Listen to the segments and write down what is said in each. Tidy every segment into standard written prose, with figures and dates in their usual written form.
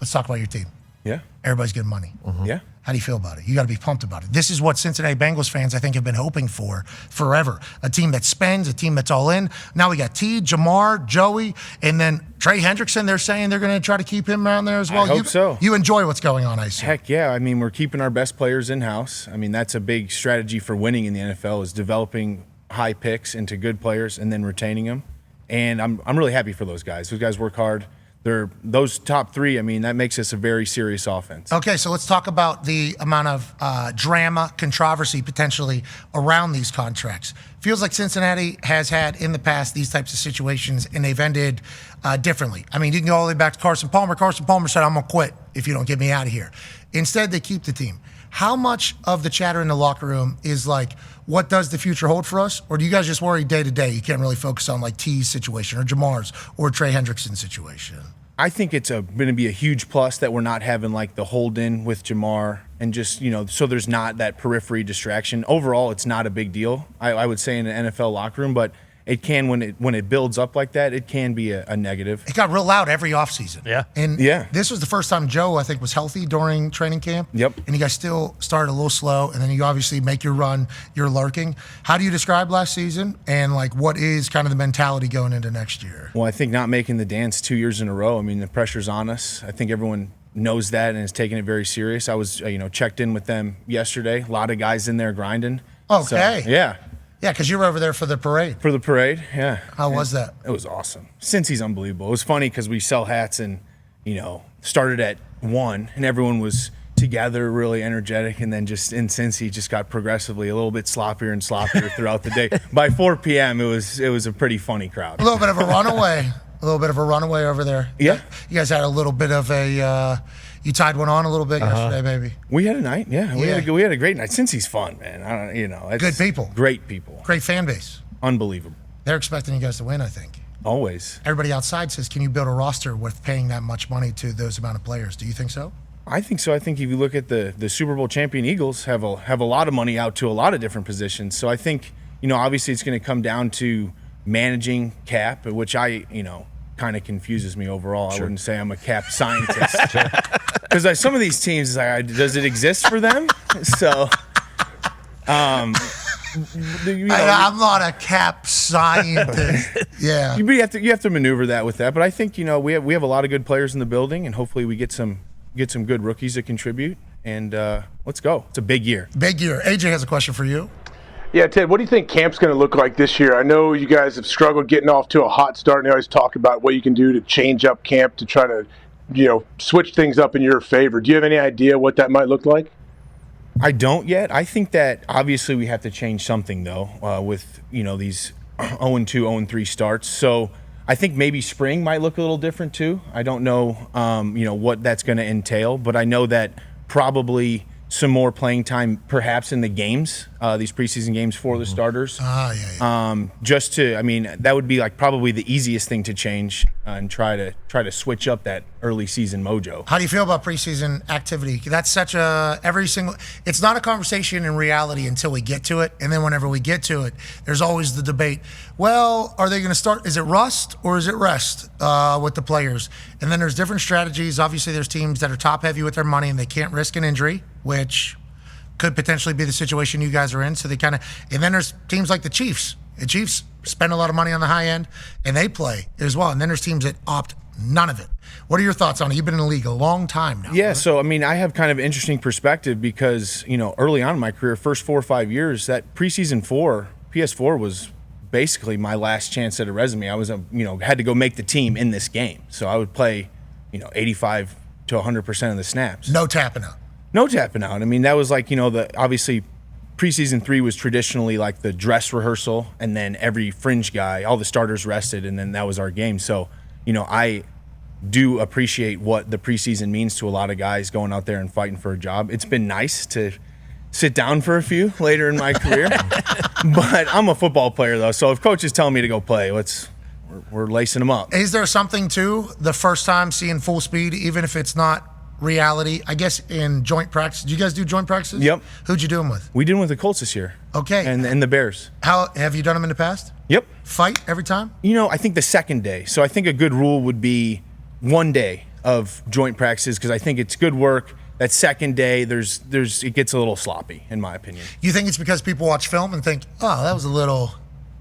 let's talk about your team. Yeah. Everybody's getting money. Yeah. How do you feel about it? You got to be pumped about it. This is what Cincinnati Bengals fans, I think, have been hoping for forever. A team that spends, a team that's all in. Now we got T, Jamar, Joey, and then Trey Hendrickson. They're saying they're going to try to keep him around there as well. I hope so. You enjoy what's going on, I assume. Heck yeah. I mean, we're keeping our best players in-house. I mean, that's a big strategy for winning in the NFL is developing high picks into good players and then retaining them. And I'm really happy for those guys. Those guys work hard. Those top three, I mean, that makes us a very serious offense. Okay, so let's talk about the amount of drama, controversy potentially around these contracts. Feels like Cincinnati has had in the past these types of situations, and they've ended differently. I mean, you can go all the way back to Carson Palmer. Carson Palmer said, I'm going to quit if you don't get me out of here. Instead, they keep the team. How much of the chatter in the locker room is like, what does the future hold for us? Or do you guys just worry day to day? You can't really focus on like T's situation or Jamar's or Trey Hendrickson's situation. I think it's going to be a huge plus that we're not having like the hold in with Jamar and just, so there's not that periphery distraction. Overall, it's not a big deal, I would say, in an NFL locker room, but it can, when it builds up like that, it can be a negative. It got real loud every offseason. Yeah. And this was the first time Joe, I think, was healthy during training camp. Yep. And you guys still started a little slow, and then you obviously make your run, you're lurking. How do you describe last season, and like what is kind of the mentality going into next year? Well, I think not making the dance 2 years in a row, I mean, the pressure's on us. I think everyone knows that and is taking it very serious. I was, checked in with them yesterday. A lot of guys in there grinding. Okay. So, yeah. Yeah, because you were over there for the parade. For the parade, yeah. How was that? It was awesome. Cincy's unbelievable. It was funny because we sell hats and, started at 1 and everyone was together, really energetic, and then just in Cincy just got progressively a little bit sloppier and sloppier throughout the day. By 4 p.m., it was a pretty funny crowd. A little bit of a runaway. A little bit of a runaway over there. Yeah. You guys had a little bit of a, you tied one on a little bit yesterday, maybe. We had a night, yeah. We had a great night. Cincy's fun, man. It's good people. Great people. Great fan base. Unbelievable. They're expecting you guys to win, I think. Always. Everybody outside says, can you build a roster with paying that much money to those amount of players? Do you think so? I think so. I think if you look at the Super Bowl champion Eagles have a lot of money out to a lot of different positions. So I think, obviously it's going to come down to managing cap, which kind of confuses me overall. Sure. I wouldn't say I'm a cap scientist. Because some of these teams, does it exist for them? So, I'm not a cap scientist. Yeah, you have to maneuver that with that. But I think we have a lot of good players in the building, and hopefully we get some good rookies that contribute. And let's go. It's a big year. Big year. AJ has a question for you. Yeah, Ted, what do you think camp's going to look like this year? I know you guys have struggled getting off to a hot start, and you always talk about what you can do to change up camp to try to, switch things up in your favor. Do you have any idea what that might look like? I don't yet. I think that obviously we have to change something, though, with, these 0-2, 0-3 starts. So I think maybe spring might look a little different, too. I don't know, what that's going to entail, but I know that probably some more playing time perhaps in the games, these preseason games for the starters. Just to, that would be like probably the easiest thing to change and try to switch up that early season mojo. How do you feel about preseason activity? That's such it's not a conversation in reality until we get to it. And then whenever we get to it, there's always the debate. Well, are they going to start? Is it rust or is it rest with the players? And then there's different strategies. Obviously, there's teams that are top heavy with their money and they can't risk an injury, which could potentially be the situation you guys are in. So they and then there's teams like the Chiefs. The Chiefs spend a lot of money on the high end and they play as well. And then there's teams that opt none of it. What are your thoughts on it? You've been in the league a long time now. Yeah, right? So I have kind of an interesting perspective because, early on in my career, first 4 or 5 years, that preseason PS4 was basically my last chance at a resume. I was, had to go make the team in this game. So I would play, 85 to 100% of the snaps. No tapping out. No tapping out. That was like, obviously preseason 3 was traditionally like the dress rehearsal and then every fringe guy, all the starters rested and then that was our game. So, I do appreciate what the preseason means to a lot of guys going out there and fighting for a job. It's been nice to sit down for a few later in my career, but I'm a football player though. So if coach is telling me to go play, we're lacing them up. Is there something to the first time seeing full speed, even if it's not reality? I guess in joint practice. Do you guys do joint practices? Yep. Who'd you do them with? We did them with the Colts this year. Okay. And the Bears. How have you done them in the past? Yep. Fight every time? I think the second day. So I think a good rule would be one day. of joint practices because I think it's good work. That second day, it gets a little sloppy, in my opinion. You think it's because people watch film and think, oh, that was a little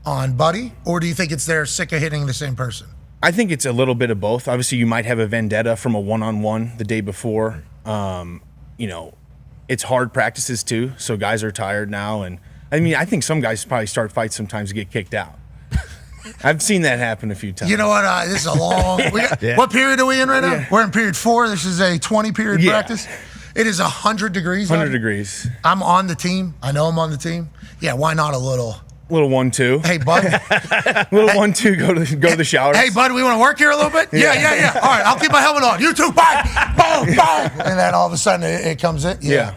on Buddy? Or do you think it's they're sick of hitting the same person? I think it's a little bit of both. Obviously, you might have a vendetta from a one-on-one the day before. It's hard practices too, so guys are tired now. And I think some guys probably start fights sometimes to get kicked out. I've seen that happen a few times. You know what? This is a long. What period are we in right now? We're in period 4. This is a 20-period practice. It is 100 degrees. 100 degrees. I'm on the team. I know I'm on the team. Yeah, why not a little? Little 1-2. Hey, bud. Little 1-2. Go to the shower. Hey, bud. We want to work here a little bit. Yeah. All right, I'll keep my helmet on. You too. Bye. Boom. Bye. And then all of a sudden it comes in. Yeah.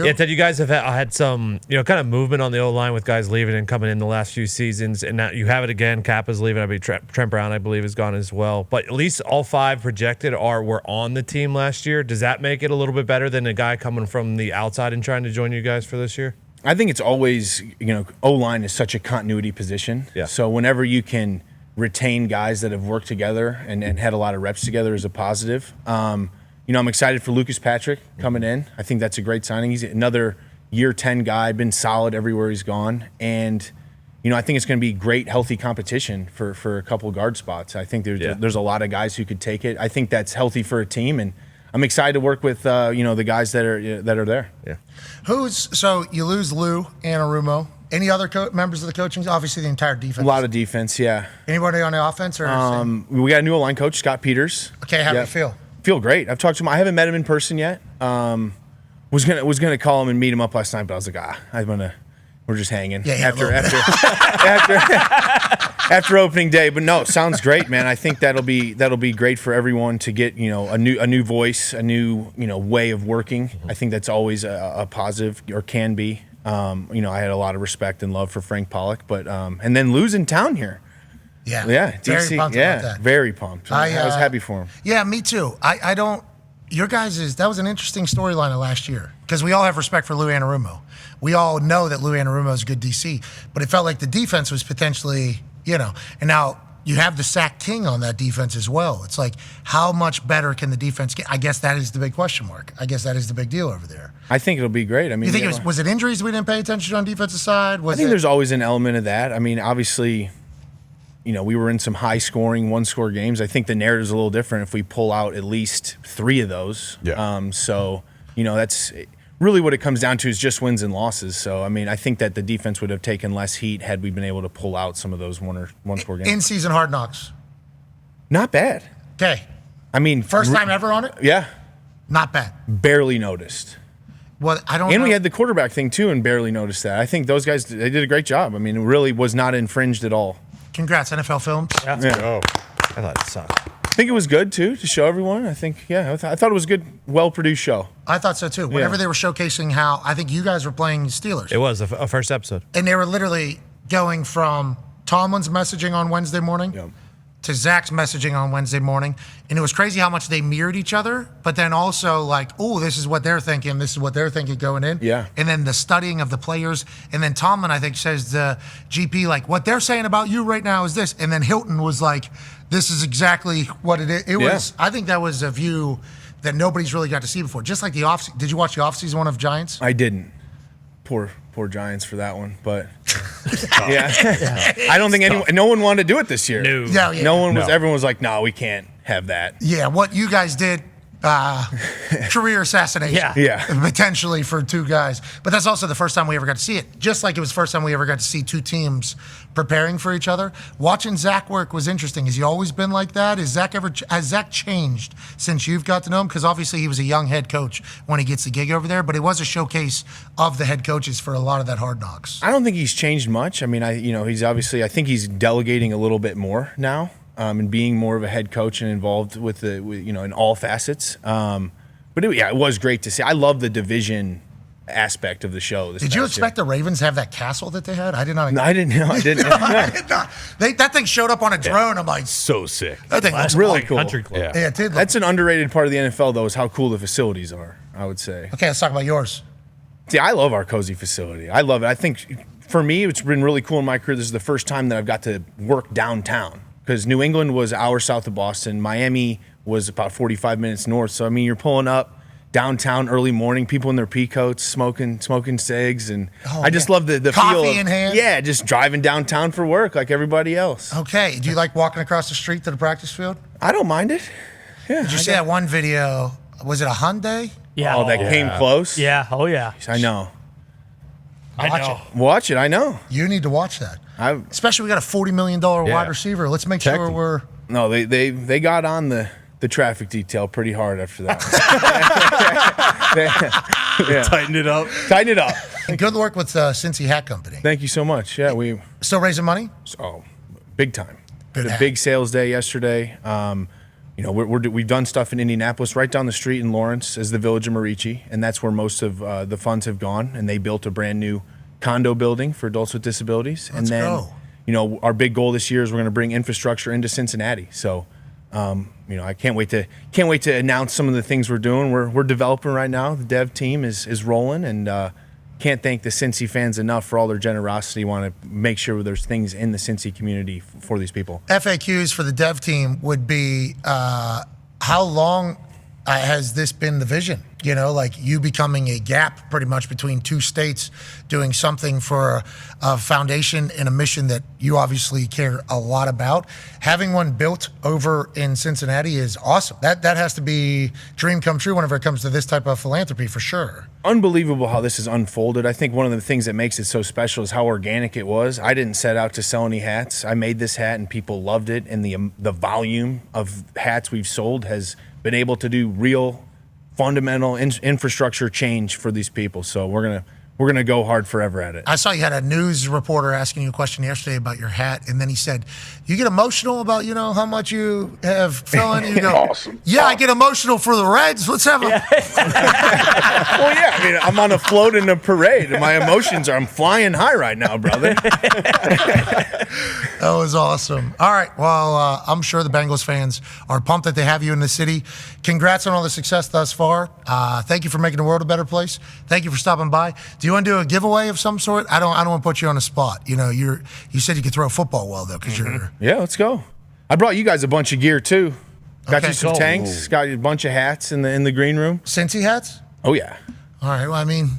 Yeah, Ted, you guys have had some, kind of movement on the O-line with guys leaving and coming in the last few seasons, and now you have it again. Kappa's leaving. I mean, Trent Brown, I believe, is gone as well. But at least all 5 projected were on the team last year. Does that make it a little bit better than a guy coming from the outside and trying to join you guys for this year? I think it's always, O-line is such a continuity position. Yeah. So whenever you can retain guys that have worked together and had a lot of reps together is a positive. I'm excited for Lucas Patrick coming in. I think that's a great signing. He's another year 10 guy, been solid everywhere he's gone. And, I think it's going to be great, healthy competition for a couple of guard spots. I think there's a lot of guys who could take it. I think that's healthy for a team. And I'm excited to work with, the guys that are there. Yeah. So you lose Lou Anarumo. Any other members of the coaching? Obviously, the entire defense. A lot of defense, yeah. Anybody on the offense? Or we got a new O-line coach, Scott Peters. Okay, how do you feel? Feel great. I've talked to him. I haven't met him in person yet. Was gonna call him and meet him up last night, but I was like, we're just hanging after opening day. But no, sounds great, man. I think that'll be great for everyone to get a new voice, a new way of working. I think that's always a positive, or can be. I had a lot of respect and love for Frank Pollock, but and then losing town here. Yeah. DC, Very pumped about that. Very pumped. I was happy for him. Yeah, me too. I don't. Your guys' that was an interesting storyline of last year because we all have respect for Lou Anarumo. We all know that Lou Anarumo is a good DC, but it felt like the defense was potentially, and now you have the sack king on that defense as well. It's like, how much better can the defense get? I guess that is the big question mark. I guess that is the big deal over there. I think it'll be great. I mean, you think was it injuries we didn't pay attention on defensive side? I think there's always an element of that. I mean, obviously, we were in some high-scoring, one-score games. I think the narrative's a little different if we pull out at least 3 of those. Yeah. That's really what it comes down to is just wins and losses. So, I think that the defense would have taken less heat had we been able to pull out some of those one-score games. In-season hard knocks. Not bad. Okay. First time ever on it? Yeah. Not bad. Barely noticed. Well, I don't know. And we had the quarterback thing, too, and barely noticed that. I think those guys, they did a great job. It really was not infringed at all. Congrats, NFL Films. Yeah. I thought it sucked. I think it was good, too, to show everyone. I think, I thought it was a good, well-produced show. I thought so, too. Whenever they were showcasing how, I think you guys were playing Steelers. It was a first episode. And they were literally going from Tomlin's messaging on Wednesday morning to Zach's messaging on Wednesday morning. And it was crazy how much they mirrored each other, but then also like, oh, this is what they're thinking. This is what they're thinking going in. Yeah. And then the studying of the players. And then Tomlin, I think, says to GP, like, what they're saying about you right now is this. And then Hilton was like, this is exactly what it is. It was, I think that was a view that nobody's really got to see before. Just like the off. Did you watch the offseason one of Giants? I didn't. Poor Giants for that one, but I don't think no one wanted to do it this year. No one was. Everyone was like, "No, we can't have that." Yeah, what you guys did, career assassination. Yeah, potentially for 2 guys. But that's also the first time we ever got to see it. Just like it was the first time we ever got to see 2 teams preparing for each other. Watching Zach work was interesting. Has he always been like that? Has Zach changed since you've got to know him? Because obviously he was a young head coach when he gets the gig over there, but it was a showcase of the head coaches for a lot of that Hard Knocks. I don't think he's changed much. He's obviously. I think he's delegating a little bit more now. And being more of a head coach and involved with in all facets. But it was great to see. I love the division aspect of the show. Did you expect the Ravens to have that castle that they had? I did not. No, I didn't know. I didn't. I did not. That thing showed up on a drone. I'm like, so sick. That thing looks really cool. Country club. Yeah. Yeah, it did. That's an underrated part of the NFL, though, is how cool the facilities are, I would say. Okay, let's talk about yours. See, I love our cozy facility. I love it. I think, for me, it's been really cool in my career. This is the first time that I've got to work downtown. Because New England was hours south of Boston. Miami was about 45 minutes north. So I mean, you're pulling up downtown early morning, people in their pea coats, smoking cigs, and I just love the Coffee feel of, in hand? Yeah, just driving downtown for work like everybody else. Okay. Do you like walking across the street to the practice field? I don't mind it. Yeah. Did you see that one video? Was it a Hyundai? Yeah. Oh, that came close. Yeah. Oh, yeah. I know. Watch Watch it. I know. it. You need to watch that. Especially we got a $40 million Yeah. wide receiver. Let's make Checked sure him. we're. No, they got on the traffic detail pretty hard after that. Yeah. Tighten it up. Tighten it up. And good work with Cincy Hat Company. Thank you so much. Yeah, we Still raising money? big time. Good Had a hat. big sales day yesterday. You know, we've done stuff in Indianapolis, right down the street in Lawrence is the Village of Marici, and that's where most of the funds have gone. And they built a brand new condo building for adults with disabilities. Let's go. You know, our big goal this year is we're going to bring infrastructure into Cincinnati. So, you know, I can't wait to announce some of the things we're doing. We're developing right now. The dev team is rolling, and can't thank the Cincy fans enough for all their generosity. Want to make sure there's things in the Cincy community for these people. FAQs for the dev team would be how long has this been the vision? You know, like you becoming a gap pretty much between two states, doing something for a foundation and a mission that you obviously care a lot about. Having one built over in Cincinnati is awesome. That has to be dream come true whenever it comes to this type of philanthropy for sure. Unbelievable how this has unfolded. I think one of the things that makes it so special is how organic it was. I didn't set out to sell any hats. I made this hat and people loved it, and the volume of hats we've sold has been able to do real fundamental infrastructure change for these people. So we're gonna go hard forever at it. I saw you had a news reporter asking you a question yesterday about your hat, and then he said, "You get emotional about how much you have fell in." You go, Awesome. Yeah, I get emotional for the Reds. Let's have a. Well, yeah, I mean, I'm on a float in a parade, and my emotions I'm flying high right now, brother. That was awesome. All right. Well, I'm sure the Bengals fans are pumped that they have you in the city. Congrats on all the success thus far. Thank you for making the world a better place. Thank you for stopping by. Do you want to do a giveaway of some sort? I don't want to put you on the spot. You said you could throw a football well though, because you're. Yeah, let's go. I brought you guys a bunch of gear too. Got Okay, you some cool. tanks. Got you a bunch of hats in the green room. Cincy hats. Oh yeah. All right. Well, I mean,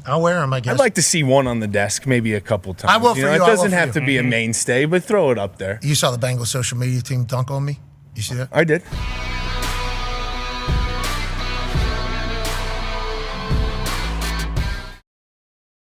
I'll wear them. I guess. I'd like to see one on the desk, maybe a couple times. I will for you. It I will doesn't for have you. to be a mainstay, but throw it up there. You saw the Bengals social media team dunk on me. You see that? I did.